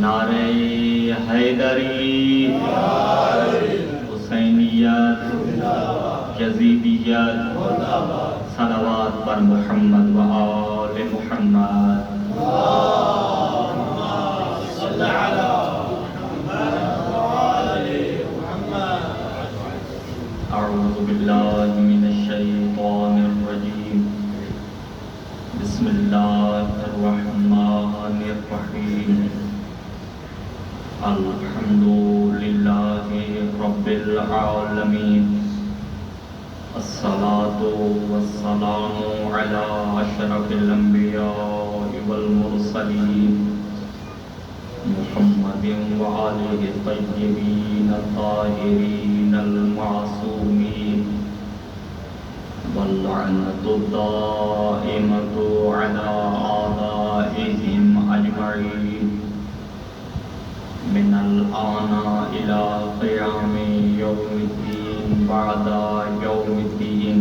نعرہ حیدری، حسینیت، یزیدیت، صلوات پر محمد و آل محمد۔ اعوذ باللہ من الشیطان الرجیم، بسم اللہ الرحمن الرحیم۔ الحمد للہ رب العالمین، الصلاة والسلام علی اشرف الانبیاء والمرسلین، محمد وآلہ الطیبین الطاہرین المعصومین، واللعنۃ الدائمۃ علی اعدائہم اجمعین، من الآن إلى قیام یوم الدین بعد یوم الدین۔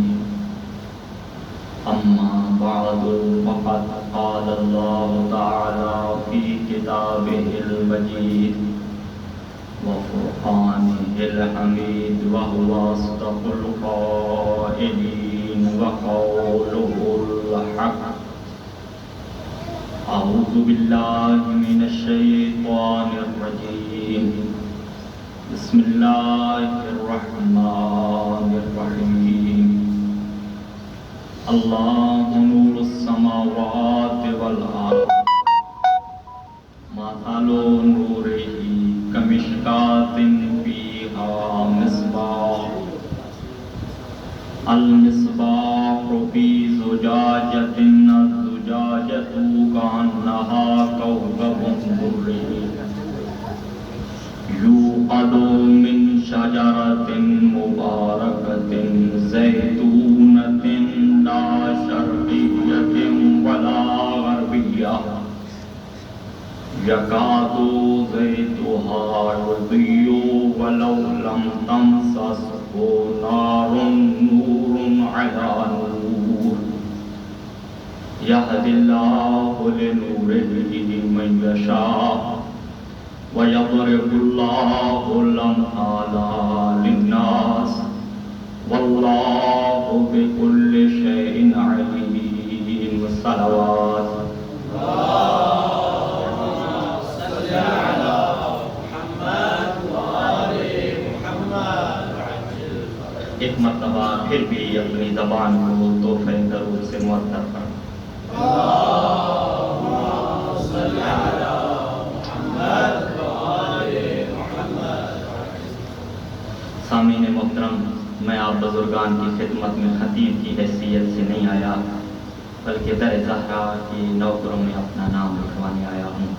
اما بعد فقد قال اللہ تعالی فی کتابہ المجید وفرقانہ الحمید، وهو اصدق القائلین وقولہ الحق۔ اعوذ باللہ من الشیطان الرجیم، بسم اللہ الرحمن الرحیم۔ اللہ نور السماوات والارض، مثل نورہ کمشکاۃ فیہا مصباح، المصباح فی زجاجۃ، الزجاجۃ کأنہا کوکب درّی، یوقد من شجرۃ مبارکۃ زیتونۃ لا شرقیۃ ولا غربیہ، یکاد زیتها یضیء ولو لم تمسسہ نار، نور علی نور، یہدی اللہ لنورہ من یشاء، وَيَضْرِبُ اللَّهُ الْأَمْثَالَ لِلنَّاسِ، وَاللَّهُ بِكُلِّ شَيْءٍ عَلِيمٌ۔ صلوات۔ ایک مرتبہ پھر بھی اپنی زبان کو تحفہ درود سے معطر کریں۔ سامعین محترم، میں آپ بزرگان کی خدمت میں خطیب کی حیثیت سے نہیں آیا، بلکہ در زہرا کی نوکروں میں اپنا نام لکھوانے آیا ہوں۔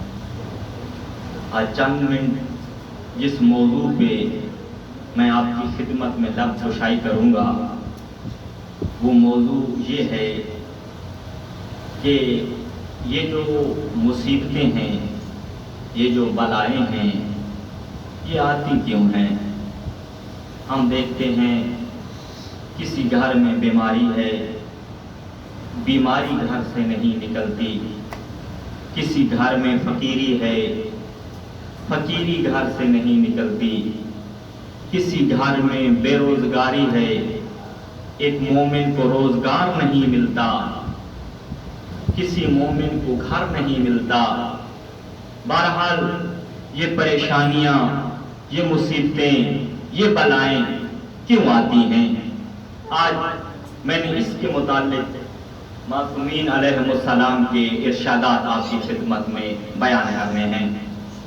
آج چند منٹ جس موضوع پہ میں آپ کی خدمت میں لب گشائی کروں گا، وہ موضوع یہ ہے کہ یہ جو مصیبتیں ہیں، یہ جو بلائیں ہیں، یہ آتی کیوں ہیں؟ ہم دیکھتے ہیں کسی گھر میں بیماری ہے، بیماری گھر سے نہیں نکلتی، کسی گھر میں فقیری ہے، فقیری گھر سے نہیں نکلتی، کسی گھر میں بے روزگاری ہے، ایک مومن کو روزگار نہیں ملتا، کسی مومن کو گھر نہیں ملتا۔ بہرحال یہ پریشانیاں، یہ مصیبتیں، یہ بلائیں کیوں آتی ہیں؟ آج میں نے اس کے متعلق معصومین علیہم السلام کے ارشادات آپ کی خدمت میں بیان کرنے ہیں۔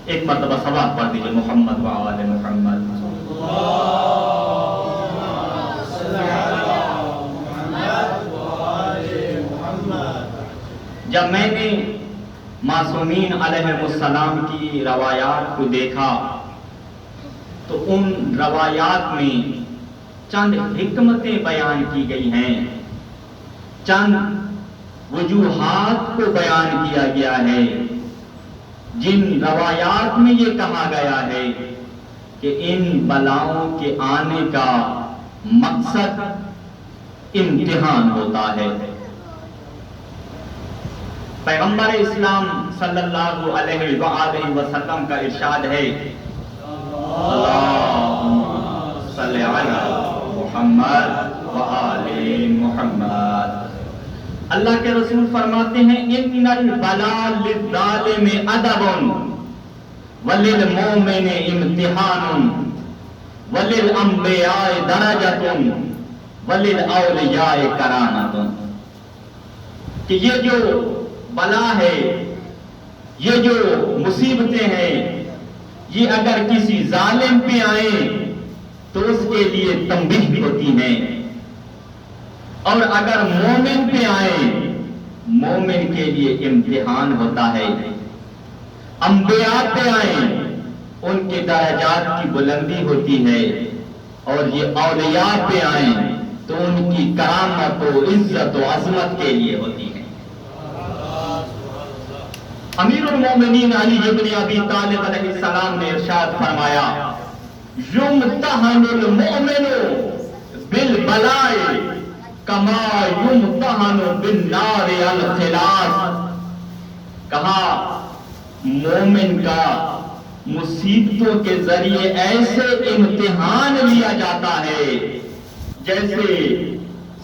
ایک مرتبہ صلوات پڑھ دیجیے محمد و آل محمد۔ جب میں نے معصومین علیہم السلام کی روایات کو دیکھا تو ان روایات میں چند حکمتیں بیان کی گئی ہیں، چند وجوہات کو بیان کیا گیا ہے، جن روایات میں یہ کہا گیا ہے کہ ان بلاؤں کے آنے کا مقصد امتحان ہوتا ہے۔ پیغمبر اسلام صلی اللہ علیہ وآلہ وسلم کا ارشاد ہے، اللہم صلی علی محمد وآل محمد۔ اللہ کے رسول فرماتے ہیں، ان البلاء للظالم ادب وللمؤمن امتحان وللانبیاء درجۃ وللاولیاء کرامۃ، کہ یہ جو بلا ہے، یہ جو مصیبتیں ہیں، یہ اگر کسی ظالم پہ آئیں تو اس کے لیے تنبیہ ہوتی ہیں، اور اگر مومن پہ آئیں مومن کے لیے امتحان ہوتا ہے۔ انبیاء پہ آئیں ان کے درجات کی بلندی ہوتی ہے، اور یہ اولیاء پہ آئیں تو ان کی کرامت و عزت و عظمت کے لیے ہوتی ہے۔ امیر المومنین علی ابن ابی طالب علیہ السلام نے ارشاد فرمایا، یمتحن المؤمن بالبلاء کما یمتحن بالنار الخلاص، کہا مومن کا مصیبتوں کے ذریعے ایسے امتحان لیا جاتا ہے جیسے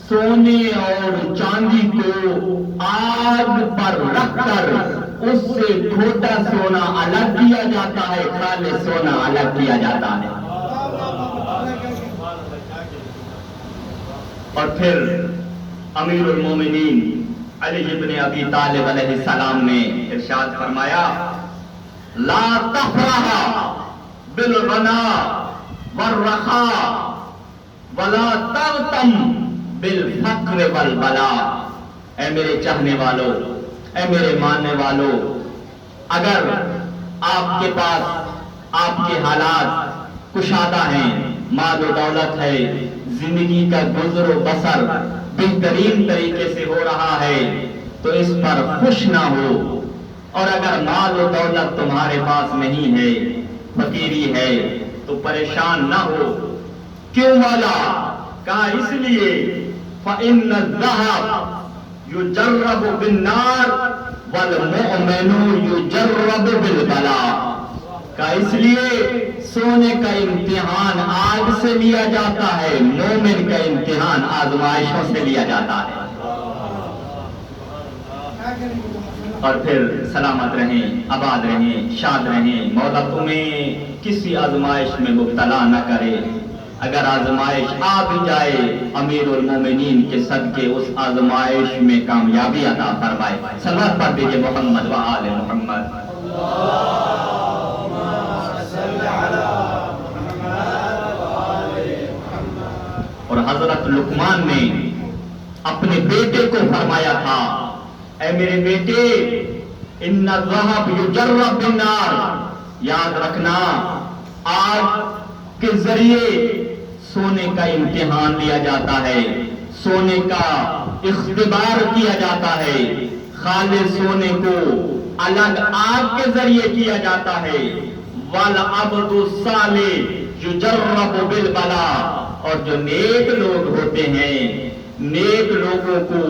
سونے اور چاندی کو آگ پر رکھ کر اس سے کھوٹا سونا الگ کیا جاتا ہے، خالص سونا الگ کیا جاتا ہے۔ اور پھر امیر المومنین علی ابن ابی طالب علیہ السلام نے ارشاد فرمایا، لا تفرح بالغنا والرخاء ولا تغتم بالفقر والبلاء۔ اے میرے چاہنے والوں، اے میرے ماننے والوں، اگر آپ کے پاس آپ کے حالات کشادہ ہیں، مال و دولت ہے، زندگی کا گزر و بسر بہترین طریقے سے ہو رہا ہے تو اس پر خوش نہ ہو، اور اگر مال و دولت تمہارے پاس نہیں ہے، فقیری ہے، تو پریشان نہ ہو۔ کیوں والا؟ کہا اس لیے فَإِنَّ الذَّهَبَ يُجَرَّبُ بِالنَّارِ وَالْمُؤْمِنُ يُجَرَّبُ بِالْبَلَاءِ، کہا اس لیے سونے کا امتحان آگ سے لیا جاتا ہے، مومن کا امتحان آزمائشوں سے لیا جاتا ہے۔ اور پھر سلامت رہیں، آباد رہیں، شاد رہیں، مولا تمہیں کسی آزمائش میں مبتلا نہ کرے۔ اگر آزمائش آ بھی جائے، امیر المومنین کے صدقے اس آزمائش میں کامیابی عطا فرمائے۔ صلوات پڑھ دیجئے محمد و آل محمد۔ اور حضرت لقمان نے اپنے بیٹے کو فرمایا تھا، اے میرے بیٹے، ان الذهب یجرب بالنار، یاد رکھنا آگ کے ذریعے سونے کا امتحان لیا جاتا ہے، سونے کا اختبار کیا جاتا ہے، خالص سونے کو الگ آگ کے ذریعے کیا جاتا ہے۔ والعبد الصالح یجرب بالبلاء، اور جو نیک لوگ ہوتے ہیں، نیک لوگوں کو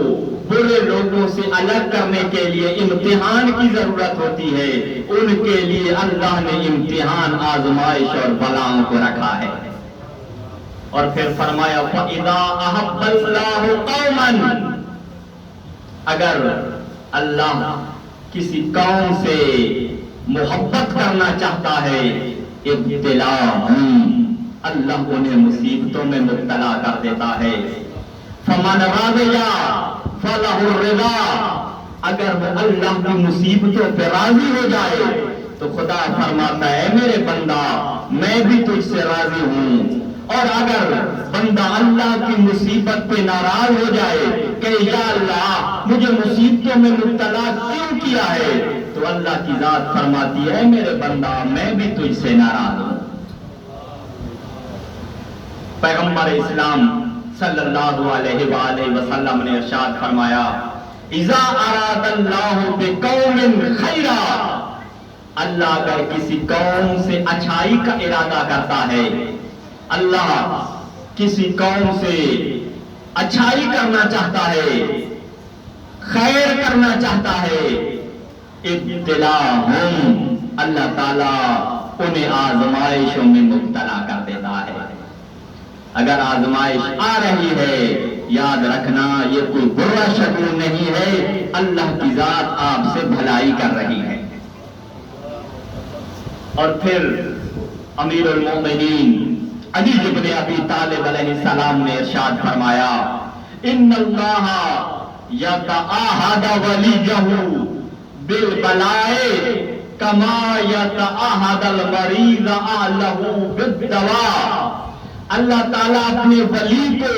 برے لوگوں سے الگ کرنے کے لیے امتحان کی ضرورت ہوتی ہے، ان کے لیے اللہ نے امتحان، آزمائش اور بلاؤں کو رکھا ہے۔ اور پھر فرمایا فَإِذَا أَحَبَّ اللَّهُ قَوْمًا، اگر اللہ کسی قوم سے محبت کرنا چاہتا ہے، ابتلاء، اللہ انہیں مصیبتوں میں مبتلا کر دیتا ہے۔ فَمَنْ رَضِيَ فَلَهُ الرِّضَا، اگر وہ اللہ کی مصیبتوں پہ راضی ہو جائے تو خدا فرماتا ہے میرے بندہ میں بھی تجھ سے راضی ہوں۔ اور اگر بندہ اللہ کی مصیبت پہ ناراض ہو جائے کہ یا اللہ مجھے مصیبتوں میں مبتلا کیوں کیا ہے، تو اللہ کی ذات فرماتی ہے میرے بندہ میں بھی تجھ سے ناراض ہوں۔ پیغمبر اسلام صلی اللہ علیہ وآلہ وسلم نے ارشاد فرمایا، اذا اراد اللہ بقوم خیرا، اللہ اگر کسی قوم سے اچھائی کا ارادہ کرتا ہے، اللہ کسی قوم سے اچھائی کرنا چاہتا ہے، خیر کرنا چاہتا ہے، ابتلاہم، اللہ تعالیٰ انہیں آزمائشوں میں مبتلا کر دیتا ہے۔ اگر آزمائش آ رہی ہے یاد رکھنا یہ کوئی برا شگون نہیں ہے، اللہ کی ذات آپ سے بھلائی کر رہی ہے۔ اور پھر امیر المومنین علی بن ابی طالب علیہ السلام نے ارشاد فرمایا ان اللہ یتعاہد ولیہ بالبلاء کما یتعاہد المریض اہلہ بالدواء، اللہ تعالیٰ اپنے ولی کو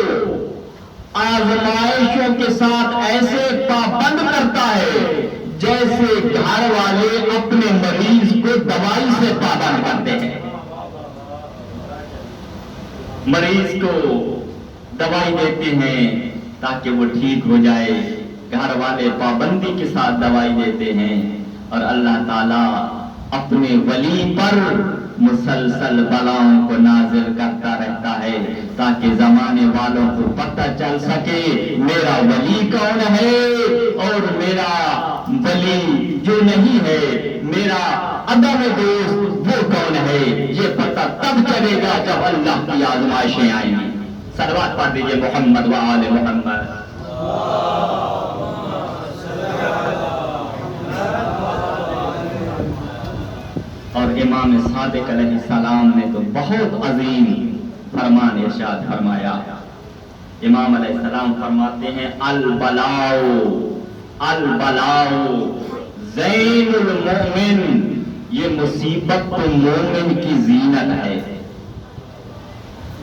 آزمائشوں کے ساتھ ایسے پابند کرتا ہے جیسے گھر والے اپنے مریض کو دوائی سے پابند کرتے ہیں۔ مریض کو دوائی دیتے ہیں تاکہ وہ ٹھیک ہو جائے، گھر والے پابندی کے ساتھ دوائی دیتے ہیں، اور اللہ تعالیٰ اپنے ولی پر مسلسل بلاؤں کو نازل کرتا رہتا ہے تاکہ زمانے والوں کو پتہ چل سکے میرا ولی کون ہے اور میرا ولی جو نہیں ہے، میرا عدم دوست وہ کون ہے۔ یہ پتہ تب چلے گا جب اللہ کی آزمائشیں آئیں گی۔ صلوات پڑھ دیجئے محمد و آل محمد۔ اور امام صادق علیہ السلام نے تو بہت عظیم فرمان ارشاد فرمایا۔ امام علیہ السلام فرماتے ہیں البلاء البلاء زین المومن، یہ مصیبت تو مومن کی زینت ہے۔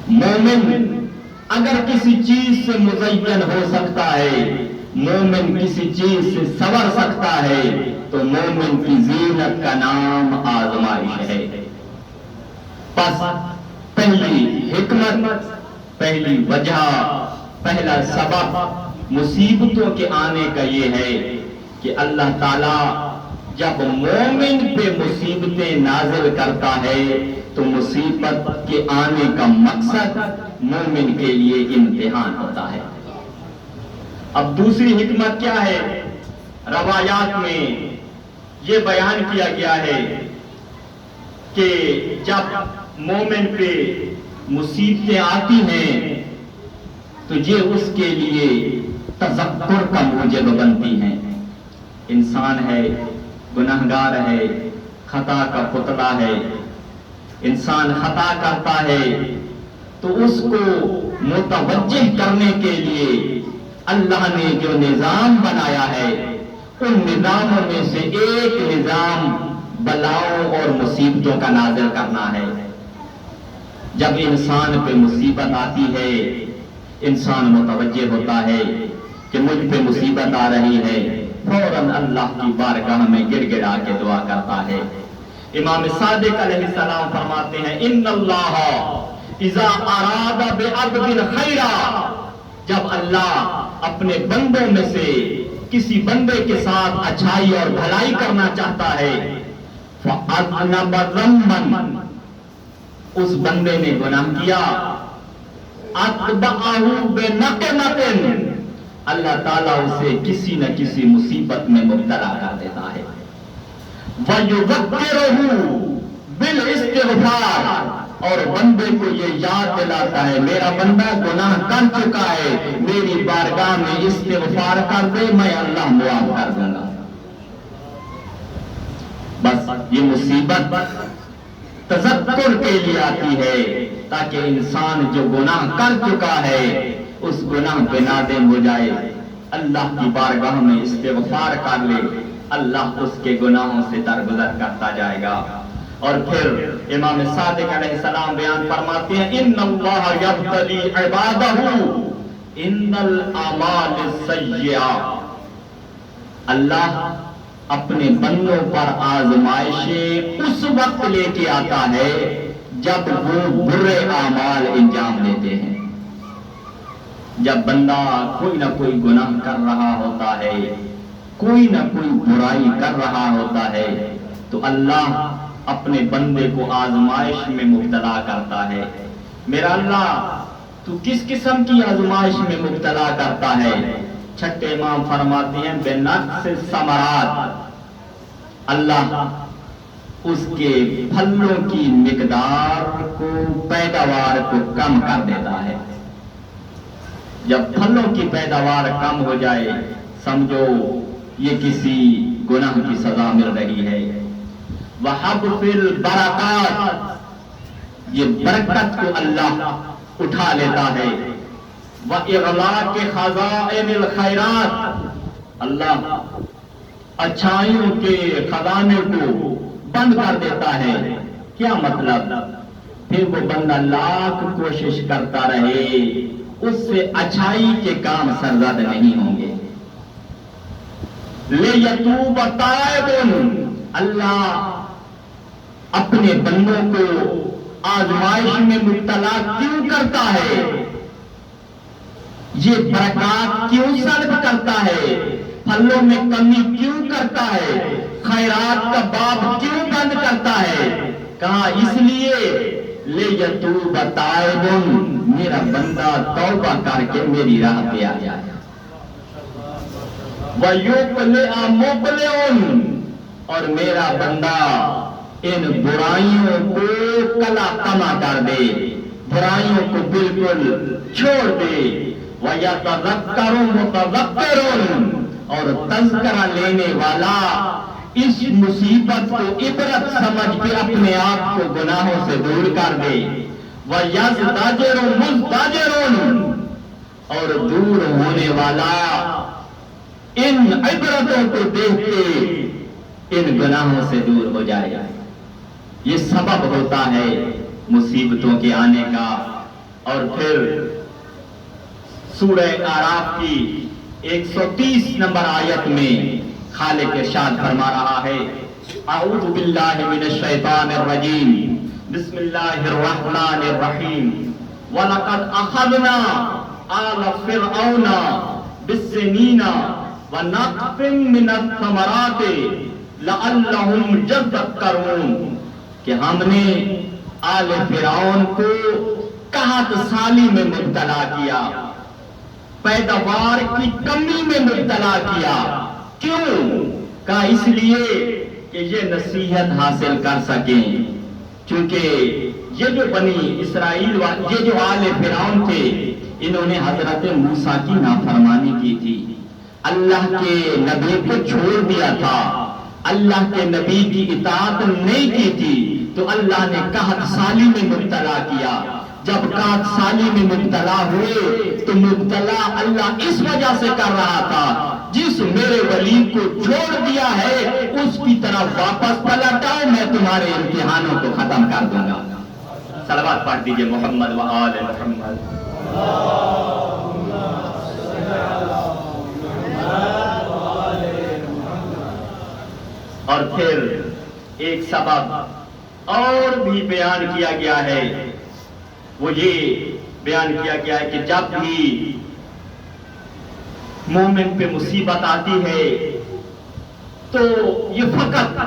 مومن اگر کسی چیز سے مزین ہو سکتا ہے، مومن کسی چیز سے سنور سکتا ہے، تو مومن کی زینت کا نام آزمائش ہے۔ پس پہلی حکمت، پہلی وجہ، پہلا سبب مصیبتوں کے آنے کا یہ ہے کہ اللہ تعالیٰ جب مومن پہ مصیبتیں نازل کرتا ہے تو مصیبت کے آنے کا مقصد مومن کے لیے امتحان ہوتا ہے۔ اب دوسری حکمت کیا ہے؟ روایات میں یہ بیان کیا گیا ہے کہ جب مومن پہ مصیبتیں آتی ہیں تو یہ اس کے لیے تذکر کا موجب بنتی ہیں۔ انسان ہے، گناہگار ہے، خطا کا پتلا ہے، انسان خطا کرتا ہے تو اس کو متوجہ کرنے کے لیے اللہ نے جو نظام بنایا ہے ان نظاموں میں سے ایک نظام بلاؤں اور مصیبتوں کا نازل کرنا ہے۔ جب انسان پہ مصیبت آتی ہے انسان متوجہ ہوتا ہے کہ مجھ پہ مصیبت آ رہی ہے، فوراً اللہ کی بارگاہ میں گر گڑا کے دعا کرتا ہے۔ امام صادق علیہ السلام فرماتے ہیں ان اللہ اذا اراد بعبد خیرا، جب اللہ اپنے بندوں میں سے کسی بندے کے ساتھ اچھائی اور بھلائی کرنا چاہتا ہے فَأَذْنَبَ ذَنْبًا، اس بندے نے گناہ کیا، أَتْبَعَهُ بِنَقْمَةٍ، اللہ تعالیٰ اسے کسی نہ کسی مصیبت میں مبتلا کر دیتا ہے۔ وَيُذَكِّرُهُ بِالْإِسْتِغْفَارِ، اور بندے کو یہ یاد دلاتا ہے میرا بندہ گناہ کر چکا ہے، میری بارگاہ میں استغفار کر دے، میں اللہ معاف کر دوں گا۔ بس یہ مصیبت تذکر کے لیے آتی ہے تاکہ انسان جو گناہ کر چکا ہے اس گناہ پہ نادم ہو جائے، اللہ کی بارگاہ میں استغفار کر لے، اللہ اس کے گناہوں سے درگزر کرتا جائے گا۔ اور پھر امام صادق علیہ السلام بیان فرماتے ہیں ان اللہ یبتلی عبادہ ان الاعمال السیئہ، اللہ اپنے بندوں پر آزمائشیں اس وقت لے کے آتا ہے جب وہ برے اعمال انجام دیتے ہیں۔ جب بندہ کوئی نہ کوئی گناہ کر رہا ہوتا ہے، کوئی نہ کوئی برائی کر رہا ہوتا ہے تو اللہ اپنے بندے کو آزمائش میں مبتلا کرتا ہے۔ میرا اللہ تو کس قسم کی آزمائش میں مبتلا کرتا ہے؟ چھٹے امام فرماتے ہیں بِنَقْصِ الثَّمَرَاتِ، اللہ اس کے پھلوں کی مقدار کو، پیداوار کو کم کر دیتا ہے۔ جب پھلوں کی پیداوار کم ہو جائے سمجھو یہ کسی گناہ کی سزا مل رہی ہے۔ وَحَبْفِ الْبَرَكَاتِ، یہ برکت کو اللہ اٹھا لیتا ہے۔ وَإِغْلَاقِ خَزَائِنِ الْخَيْرَاتِ، اللہ اچھائیوں کے خزانے کو بند کر دیتا ہے۔ کیا مطلب؟ پھر وہ بندہ لاکھ کوشش کرتا رہے اس سے اچھائی کے کام سرزد نہیں ہوں گے۔ لِيَتُوبَ تَائِبٌ، اللہ اپنے بندوں کو آزمائش میں مبتلا کیوں کرتا ہے؟ یہ برکات کیوں سلب کرتا ہے؟ پھلوں میں کمی کیوں کرتا ہے؟ خیرات کا باب کیوں بند کرتا ہے؟ کہا اس لیے لِيَتُوبَ تَائِبٌ، میرا بندہ توبہ کر کے میری راہ پہ آ جائے۔ وَيُقْلِعَ مُقْلِعٌ، اور میرا بندہ ان برائیوں کو کلا کما کر دے، برائیوں کو بالکل چھوڑ دے۔ وَيَتَذَكَّرُ مُتَذَكِّرٌ، اور تذکرہ لینے والا اس مصیبت کو عبرت سمجھ کے اپنے آپ کو گناہوں سے دور کر دے۔ وَيَزْدَجِرُ مُزْدَجِرٌ، اور دور ہونے والا ان عبرتوں کو دیکھ کے ان گناہوں سے دور ہو جائے۔ یہ سبب ہوتا ہے مصیبتوں کے آنے کا۔ اور پھر سورہ اعراف کی 130 نمبر آیت میں خالق ارشاد فرما رہا ہے، اعوذ باللہ من الشیطان الرجیم، بسم اللہ الرحمن الرحیم، وَلَقَدْ أَخَذْنَا آلَ فِرْعَوْنَ بِالسِّنِينَ وَنَقْصٍ مِّنَ الثَّمَرَاتِ لَعَلَّهُمْ يَذَّكَّرُونَ، کہ ہم نے آل فرعون کو قحط سالی میں مبتلا کیا، پیداوار کی کمی میں مبتلا کیا۔ کیوں؟ کہا اس لیے کہ یہ نصیحت حاصل کر سکیں، کیونکہ یہ جو بنی اسرائیل یہ جو آل فرعون تھے انہوں نے حضرت موسیٰ کی نافرمانی کی تھی، اللہ کے نبی کو چھوڑ دیا تھا، اللہ کے نبی کی اطاعت نہیں کی تھی، تو اللہ نے قحط سالی میں مبتلا کیا۔ جب قحط سالی میں مبتلا ہوئے تو مبتلا اللہ اس وجہ سے کر رہا تھا، جس میرے ولی کو چھوڑ دیا ہے اس کی طرف واپس پلٹ آؤ، میں تمہارے امتحانوں کو ختم کر دوں گا۔ صلوات پڑھ دیجئے محمد و آل محمد۔ اور پھر ایک سبب اور بھی بیان کیا گیا ہے، وہ یہ بیان کیا گیا ہے کہ جب بھی مومن پہ مصیبت آتی ہے تو یہ فقط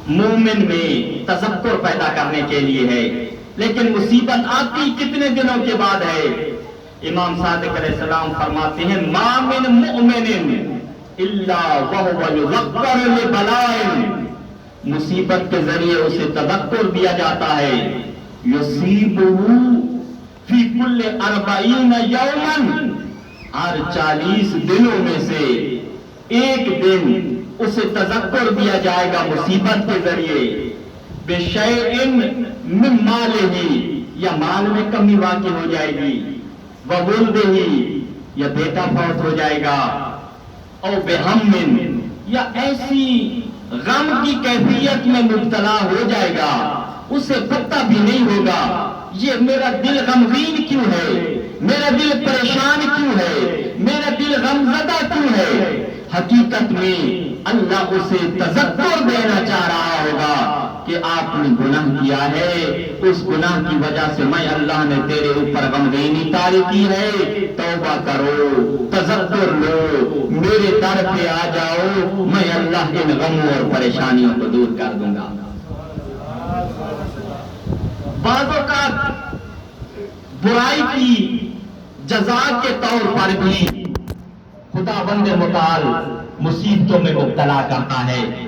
مومن میں تذکر پیدا کرنے کے لیے ہے، لیکن مصیبت آتی کتنے دنوں کے بعد ہے؟ امام صادق علیہ السلام فرماتے ہیں، ما من مؤمن الا وهو يذكر لبلاء، مصیبت کے ذریعے اسے تذکر دیا جاتا ہے، یصیبہ فی کل 40 یوما، ہر 40 دنوں میں سے ایک دن اسے تذکر دیا جائے گا مصیبت کے ذریعے، بشیء من مالہ، یا مال میں کمی واقع ہو جائے گی، وولدہ، یا بیٹا فوت ہو جائے گا، او بہم، یا ایسی غم کی کیفیت میں مبتلا ہو جائے گا اسے پتہ بھی نہیں ہوگا یہ میرا دل غمگین کیوں ہے، میرا دل پریشان کیوں ہے، میرا دل غمزدہ کیوں ہے۔ حقیقت میں اللہ اسے تذکر دینا چاہ رہا ہوگا کہ آپ نے گناہ کیا ہے، اس گناہ کی وجہ سے میں اللہ نے تیرے اوپر غمگینی طاری کی ہے، توبہ کرو، تذکر لو، میرے در پہ آ جاؤ، میں اللہ ان غموں اور پریشانیوں کو دور کر دوں گا۔ بعض اوقات برائی کی جزا کے طور پر بھی خدا بند متعال مصیبتوں میں مبتلا کرتا ہے۔